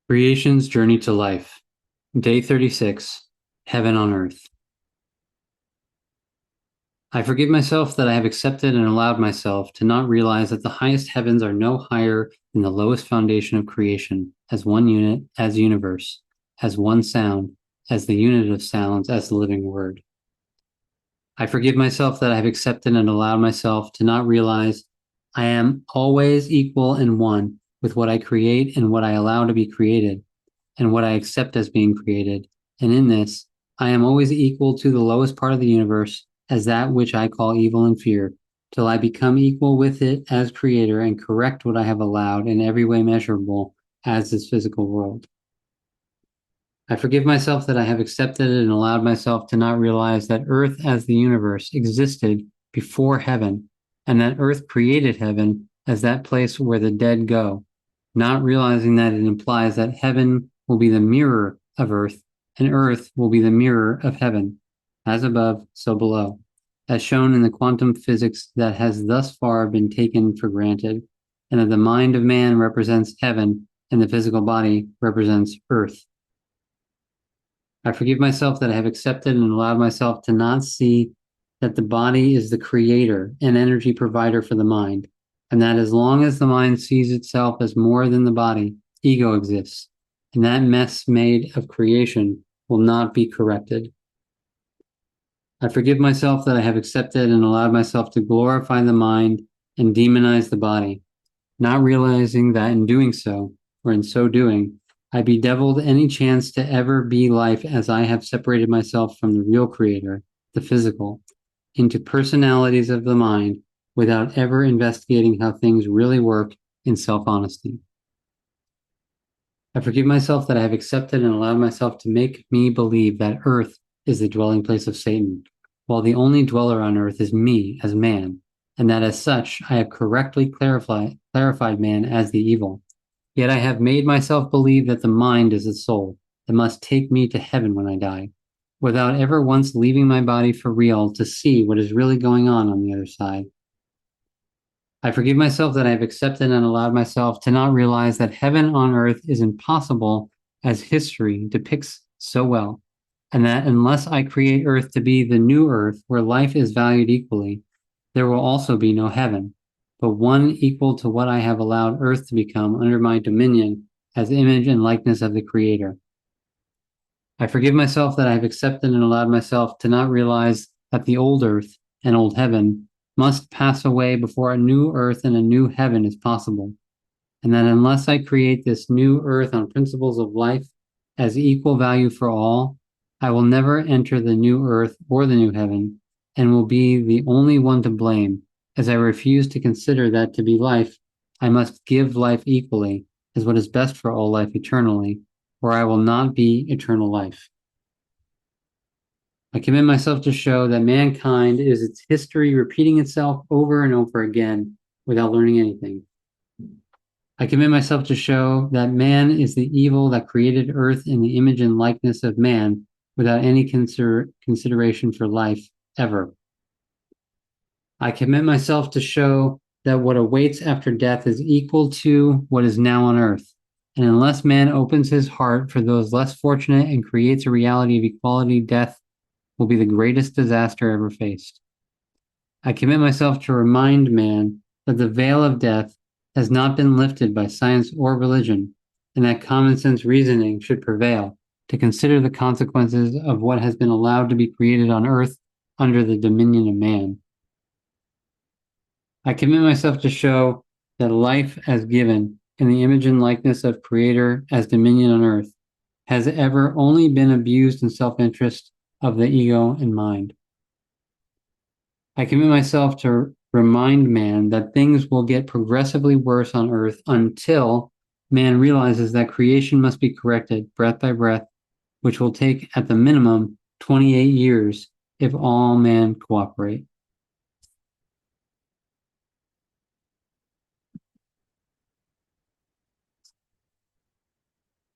Creation's Journey to Life, Day 36, Heaven on Earth. I forgive myself that I have accepted and allowed myself to not realize that the highest heavens are no higher than the lowest foundation of creation, as one unit, as universe, as one sound, as the unit of sounds, as the living word. I forgive myself that I have accepted and allowed myself to not realize I am always equal and one with what I create and what I allow to be created, and what I accept as being created. And in this, I am always equal to the lowest part of the universe as that which I call evil and fear, till I become equal with it as creator and correct what I have allowed in every way measurable as this physical world. I forgive myself that I have accepted and allowed myself to not realize that Earth as the universe existed before heaven, and that Earth created heaven as that place where the dead go, not realizing that it implies that heaven will be the mirror of Earth, and Earth will be the mirror of heaven, as above, so below, as shown in the quantum physics that has thus far been taken for granted, and that the mind of man represents heaven and the physical body represents Earth. I forgive myself that I have accepted and allowed myself to not see that the body is the creator and energy provider for the mind, and that as long as the mind sees itself as more than the body, ego exists, and that mess made of creation will not be corrected. I forgive myself that I have accepted and allowed myself to glorify the mind and demonize the body, not realizing that in doing so, or in so doing, I bedeviled any chance to ever be life as I have separated myself from the real creator, the physical, into personalities of the mind without ever investigating how things really work in self-honesty. I forgive myself that I have accepted and allowed myself to make me believe that Earth is the dwelling place of Satan, while the only dweller on Earth is me as man, and that as such I have correctly clarified man as the evil. Yet I have made myself believe that the mind is the soul that must take me to heaven when I die, without ever once leaving my body for real to see what is really going on the other side. I forgive myself that I have accepted and allowed myself to not realize that heaven on earth is impossible as history depicts so well, and that unless I create earth to be the new earth where life is valued equally, there will also be no heaven, but one equal to what I have allowed earth to become under my dominion as image and likeness of the creator. I forgive myself that I have accepted and allowed myself to not realize that the old earth and old heaven must pass away before a new earth and a new heaven is possible, and that unless I create this new earth on principles of life as equal value for all, I will never enter the new earth or the new heaven, and will be the only one to blame, as I refuse to consider that to be life, I must give life equally as what is best for all life eternally, or I will not be eternal life. I commit myself to show that mankind is its history repeating itself over and over again without learning anything. I commit myself to show that man is the evil that created earth in the image and likeness of man without any consideration for life ever. I commit myself to show that what awaits after death is equal to what is now on earth, and unless man opens his heart for those less fortunate and creates a reality of equality, death will be the greatest disaster ever faced. I commit myself to remind man that the veil of death has not been lifted by science or religion, and that common sense reasoning should prevail to consider the consequences of what has been allowed to be created on earth under the dominion of man. I commit myself to show that life as given in the image and likeness of Creator as dominion on earth has ever only been abused in self-interest of the ego and mind. I commit myself to remind man that things will get progressively worse on earth until man realizes that creation must be corrected breath by breath, which will take at the minimum 28 years if all men cooperate.